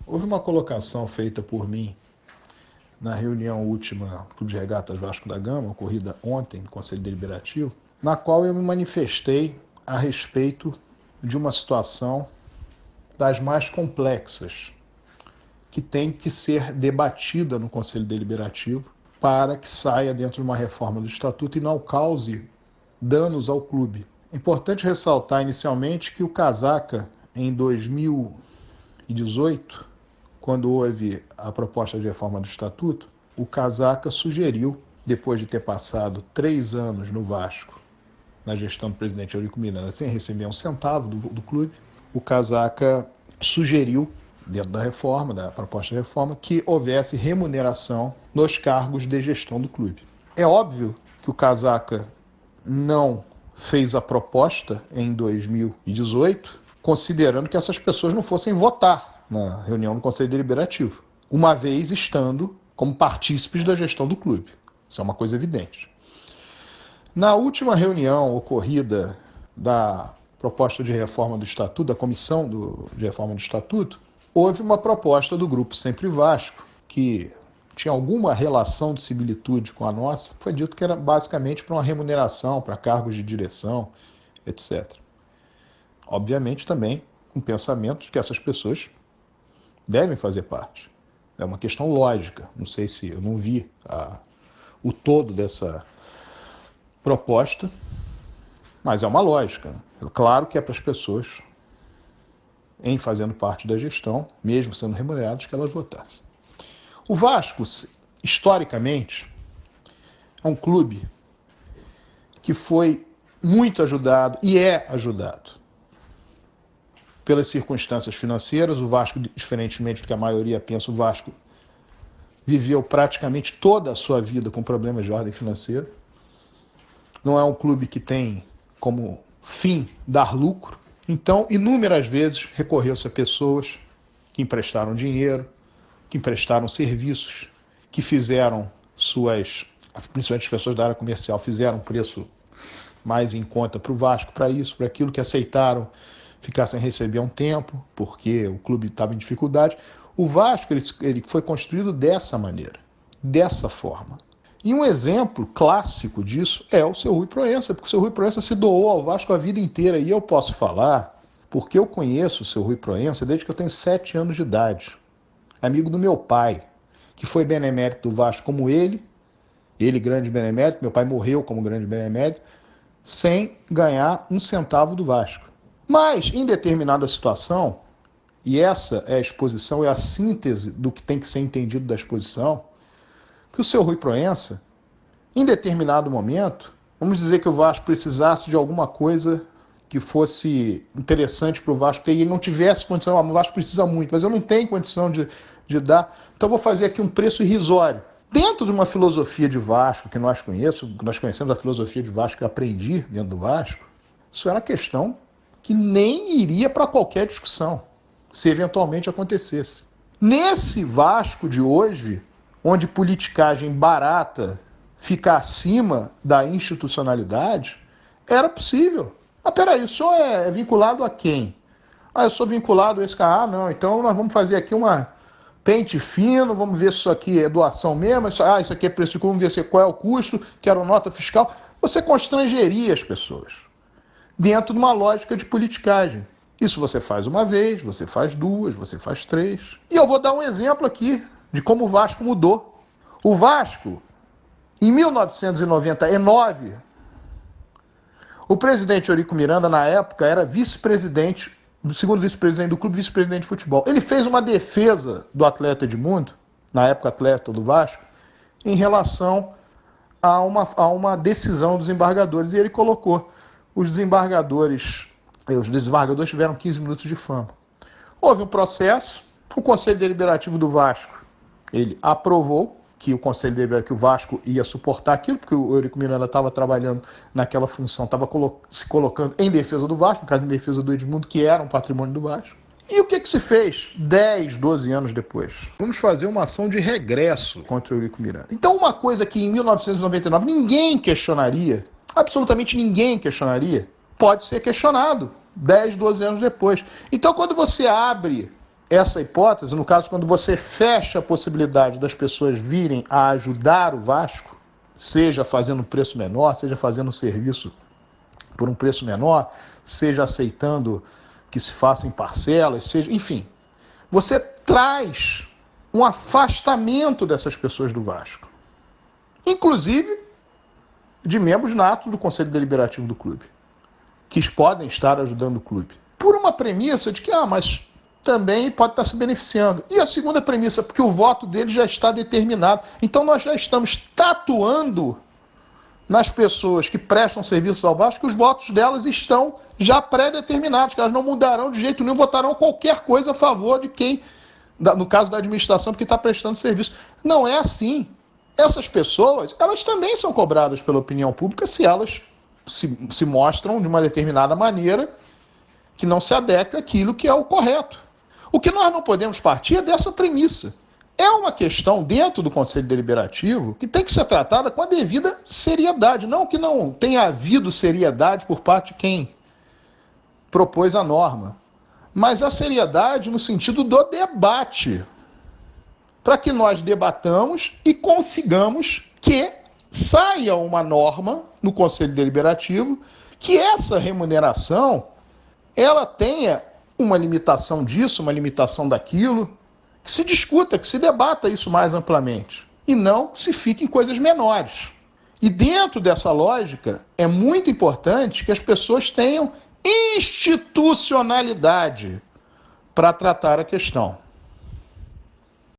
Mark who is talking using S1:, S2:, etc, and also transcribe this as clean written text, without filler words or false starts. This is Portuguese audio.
S1: Houve uma colocação feita por mim na reunião última do Clube de Regatas Vasco da Gama, ocorrida ontem no Conselho Deliberativo, na qual eu me manifestei a respeito de uma situação das mais complexas que tem que ser debatida no Conselho Deliberativo para que saia dentro de uma reforma do Estatuto e não cause danos ao clube. É importante ressaltar inicialmente que o Casaca, em 2018, quando houve a proposta de reforma do Estatuto, o Casaca sugeriu, depois de ter passado 3 anos no Vasco, na gestão do presidente Eurico Miranda, sem receber um centavo do clube, o Casaca sugeriu, dentro da reforma, da proposta de reforma, que houvesse remuneração nos cargos de gestão do clube. É óbvio que o Casaca não fez a proposta em 2018, considerando que essas pessoas não fossem votar na reunião do Conselho Deliberativo, uma vez estando como partícipes da gestão do clube. Isso é uma coisa evidente. Na última reunião ocorrida da proposta de reforma do Estatuto, da comissão de reforma do Estatuto, houve uma proposta do Grupo Sempre Vasco, que tinha alguma relação de similitude com a nossa. Foi dito que era basicamente para uma remuneração, para cargos de direção, etc. Obviamente também um pensamento de que essas pessoas devem fazer parte. É uma questão lógica. Não sei se eu não vi o todo dessa proposta, mas é uma lógica. Claro que é para as pessoas, em fazendo parte da gestão, mesmo sendo remuneradas, que elas votassem. O Vasco, historicamente, é um clube que foi muito ajudado e é ajudado pelas circunstâncias financeiras. O Vasco, diferentemente do que a maioria pensa, o Vasco viveu praticamente toda a sua vida com problemas de ordem financeira. Não é um clube que tem como fim dar lucro. Então, inúmeras vezes recorreu-se a pessoas que emprestaram dinheiro, que emprestaram serviços, que fizeram principalmente as pessoas da área comercial, fizeram um preço mais em conta para o Vasco, para isso, para aquilo, que aceitaram ficar sem receber um tempo, porque o clube estava em dificuldade. O Vasco ele foi construído dessa maneira, dessa forma. E um exemplo clássico disso é o seu Rui Proença, porque o seu Rui Proença se doou ao Vasco a vida inteira. E eu posso falar, porque eu conheço o seu Rui Proença desde que eu tenho 7 anos de idade. Amigo do meu pai, que foi benemérito do Vasco como ele grande benemérito, meu pai morreu como grande benemérito, sem ganhar um centavo do Vasco. Mas, em determinada situação, e essa é a exposição, é a síntese do que tem que ser entendido da exposição, que o seu Rui Proença, em determinado momento, vamos dizer que o Vasco precisasse de alguma coisa que fosse interessante para o Vasco, e ele não tivesse condição, o Vasco precisa muito, mas eu não tenho condição de dar, então vou fazer aqui um preço irrisório. Dentro de uma filosofia de Vasco que nós conhecemos a filosofia de Vasco que eu aprendi dentro do Vasco, isso era uma questão que nem iria para qualquer discussão, se eventualmente acontecesse. Nesse Vasco de hoje, onde politicagem barata fica acima da institucionalidade, era possível. Ah, peraí, o senhor é vinculado a quem? Ah, eu sou vinculado a esse cara. Ah, não, então nós vamos fazer aqui uma pente fino, vamos ver se isso aqui é doação mesmo, isso aqui é preço de custo, vamos ver qual é o custo, quero nota fiscal. Você constrangeria as pessoas dentro de uma lógica de politicagem. Isso você faz uma vez, você faz 2, você faz 3. E eu vou dar um exemplo aqui de como o Vasco mudou. O Vasco, em 1999, o presidente Eurico Miranda, na época, era vice-presidente, segundo vice-presidente do clube, vice-presidente de futebol. Ele fez uma defesa do atleta Edmundo, na época atleta do Vasco, em relação a uma decisão dos desembargadores. E ele colocou: os desembargadores tiveram 15 minutos de fama. Houve um processo, o Conselho Deliberativo do Vasco, ele aprovou que o Conselho Deliberativo, que o Vasco ia suportar aquilo, porque o Eurico Miranda estava trabalhando naquela função, estava se colocando em defesa do Vasco, no caso em defesa do Edmundo, que era um patrimônio do Vasco. E o que se fez 10, 12 anos depois? Vamos fazer uma ação de regresso contra o Eurico Miranda. Então, uma coisa que em 1999 ninguém questionaria, absolutamente ninguém questionaria, pode ser questionado 10, 12 anos depois. Então, quando você abre essa hipótese, no caso, quando você fecha a possibilidade das pessoas virem a ajudar o Vasco, seja fazendo um preço menor, seja fazendo um serviço por um preço menor, seja aceitando que se faça em parcelas, seja, enfim, você traz um afastamento dessas pessoas do Vasco, inclusive de membros natos do Conselho Deliberativo do clube, que podem estar ajudando o clube, por uma premissa de que, mas também pode estar se beneficiando. E a segunda premissa, porque o voto dele já está determinado. Então nós já estamos tatuando nas pessoas que prestam serviços ao Vasco que os votos delas estão já pré-determinados, que elas não mudarão de jeito nenhum, votarão qualquer coisa a favor de quem, no caso da administração, porque está prestando serviço. Não é assim. Essas pessoas, elas também são cobradas pela opinião pública se elas se mostram de uma determinada maneira que não se adequa àquilo que é o correto. O que nós não podemos partir é dessa premissa. É uma questão dentro do Conselho Deliberativo que tem que ser tratada com a devida seriedade. Não que não tenha havido seriedade por parte de quem propôs a norma, mas a seriedade no sentido do debate, para que nós debatamos e consigamos que saia uma norma no Conselho Deliberativo que essa remuneração ela tenha uma limitação disso, uma limitação daquilo, que se discuta, que se debata isso mais amplamente, e não que se fique em coisas menores. E dentro dessa lógica, é muito importante que as pessoas tenham institucionalidade para tratar a questão.